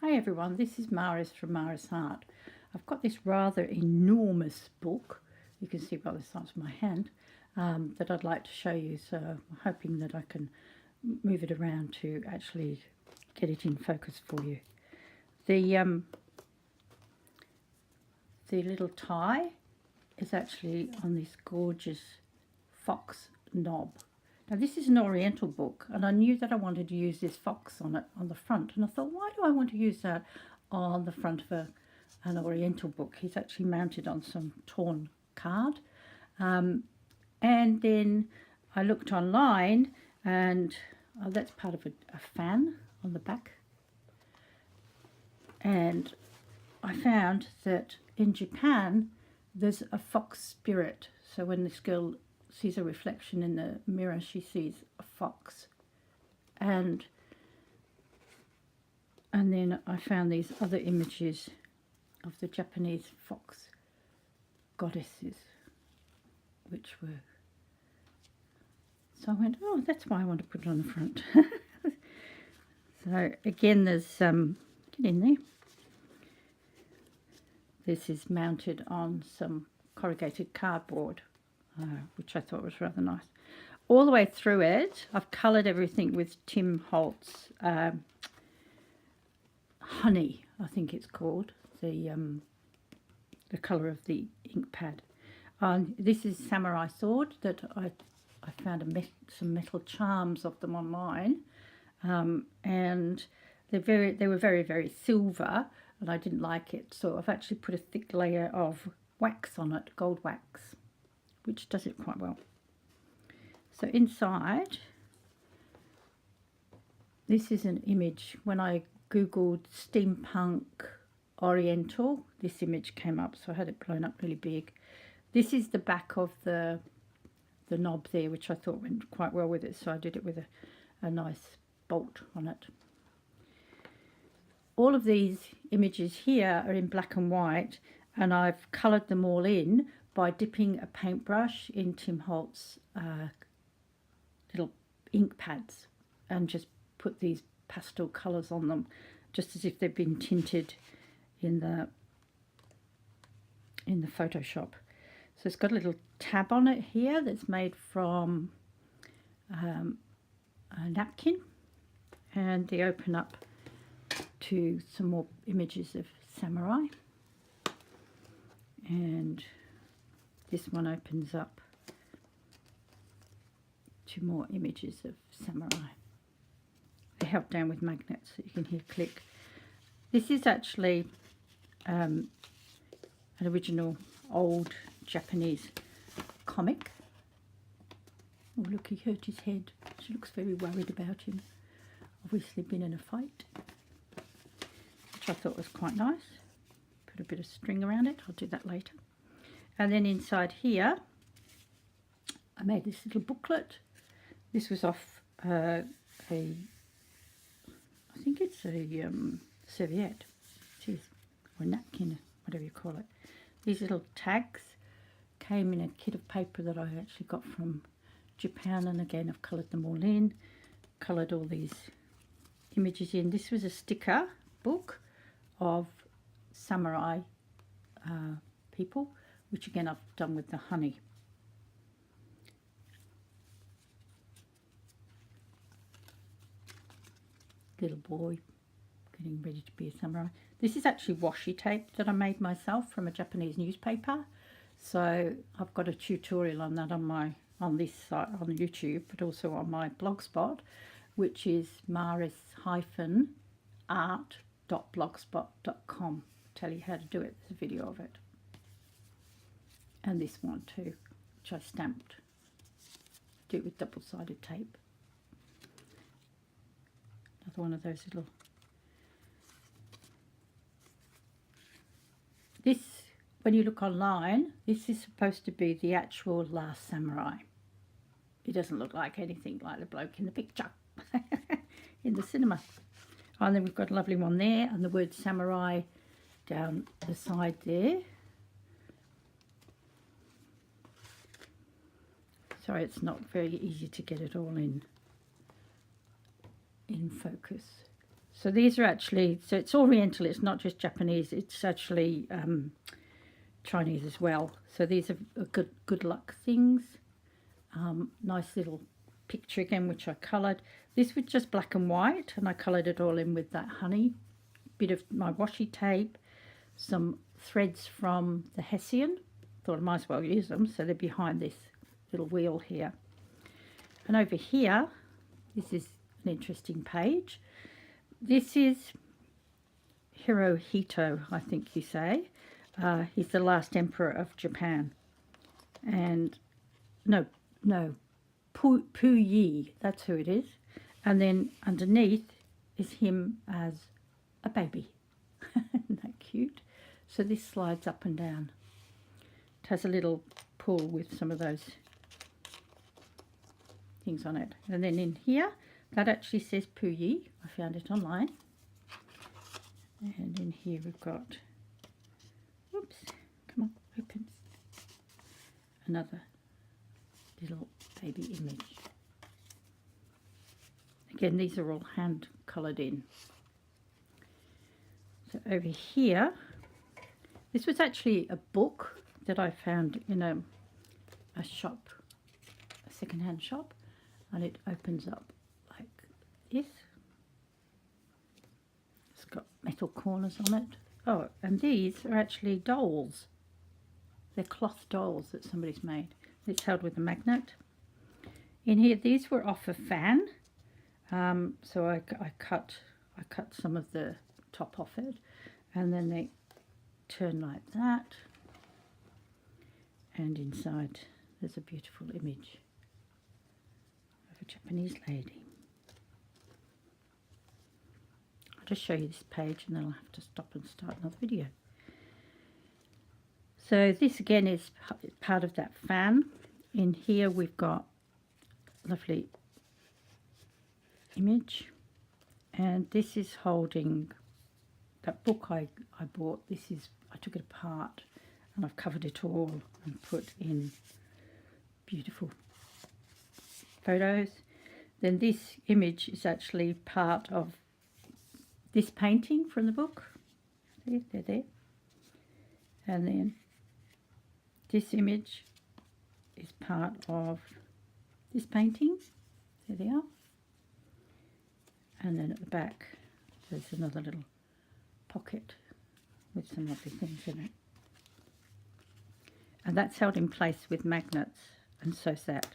Hi everyone, this is Maris from Maris Art. I've got this rather enormous book, you can see by the size of my hand, that I'd like to show you, so I'm hoping that I can move it around to actually get it in focus for you. The little tie is actually on this gorgeous fox knob. Now this is an Oriental book, and I knew that I wanted to use this fox on it on the front, and I thought, why do I want to use that on the front of an Oriental book? He's actually mounted on some torn card. And then I looked online, and that's part of a fan on the back. And I found that in Japan there's a fox spirit. So when this girl sees a reflection in the mirror, she sees a fox. And then I found these other images of the Japanese fox goddesses, which were, so I went, oh, that's why I want to put it on the front. So again, there's get in there. This is mounted on some corrugated cardboard, which I thought was rather nice. All the way through it, I've coloured everything with Tim Holt's Honey, I think it's called, the colour of the ink pad. This is samurai sword that I found some metal charms of them online, and they were very, very silver, and I didn't like it, so I've actually put a thick layer of wax on it, gold wax, which does it quite well. So inside, this is an image. When I googled steampunk Oriental, this image came up, so I had it blown up really big. This is the back of the knob there, which I thought went quite well with it, so I did it with a nice bolt on it. All of these images here are in black and white, and I've coloured them all in by dipping a paintbrush in Tim Holt's little ink pads and just put these pastel colours on them, just as if they've been tinted in the Photoshop. So it's got a little tab on it here that's made from a napkin, and they open up to some more images of samurai, and this one opens up to more images of samurai. They're held down with magnets so you can hear click. This is actually an original old Japanese comic. Oh look, he hurt his head. She looks very worried about him. Obviously been in a fight, which I thought was quite nice. Put a bit of string around it, I'll do that later. And then inside here I made this little booklet. This was off I think it's a serviette, it is, or a napkin, whatever you call it. These little tags came in a kit of paper that I actually got from Japan, and again I've coloured them all in, coloured all these images in. This was a sticker book of samurai people, which again I've done with the honey. Little boy getting ready to be a samurai. This is actually washi tape that I made myself from a Japanese newspaper, so I've got a tutorial on that on this site on YouTube, but also on my blogspot, which is maris-art.blogspot.com. Tell you how to do it. There's a video of it, and this one too, which I stamped. Do it with double-sided tape. Another one of those little. This, when you look online, this is supposed to be the actual Last Samurai. He doesn't look like anything like the bloke in the picture in the cinema. Oh, and then we've got a lovely one there, and the word samurai down the side there. Sorry, it's not very easy to get it all in focus. So these are actually, so it's Oriental, it's not just Japanese, it's actually Chinese as well. So these are good luck things. Nice little picture again, which I coloured. This was just black and white, and I coloured it all in with that honey. Bit of my washi tape, some threads from the Hessian. Thought I might as well use them, so they're behind this little wheel here. And over here, this is an interesting page. This is Hirohito, I think you say. He's the last emperor of Japan. And no, Puyi, that's who it is. And then underneath is him as a baby. Isn't that cute? So this slides up and down. It has a little pull with some of those things on it. And then in here, that actually says Puyi. I found it online. And in here we've got, whoops, come on, open. Another little baby image. Again, these are all hand coloured in. So over here, this was actually a book that I found in a shop, a second-hand shop, and it opens up like this. It's got metal corners on it. Oh, and these are actually dolls. They're cloth dolls that somebody's made. It's held with a magnet. In here, these were off a fan, so I cut some of the top off it, and then they turn like that. And inside, there's a beautiful image of a Japanese lady. I'll just show you this page, and then I'll have to stop and start another video. So this again is part of that fan. In here we've got a lovely image, and this is holding that book I bought. I took it apart and I've covered it all and put in beautiful photos. Then this image is actually part of this painting from the book. See, they're there. And then this image is part of this painting. There they are. And then at the back there's another little pocket with some lovely things in it. And that's held in place with magnets, and so's that.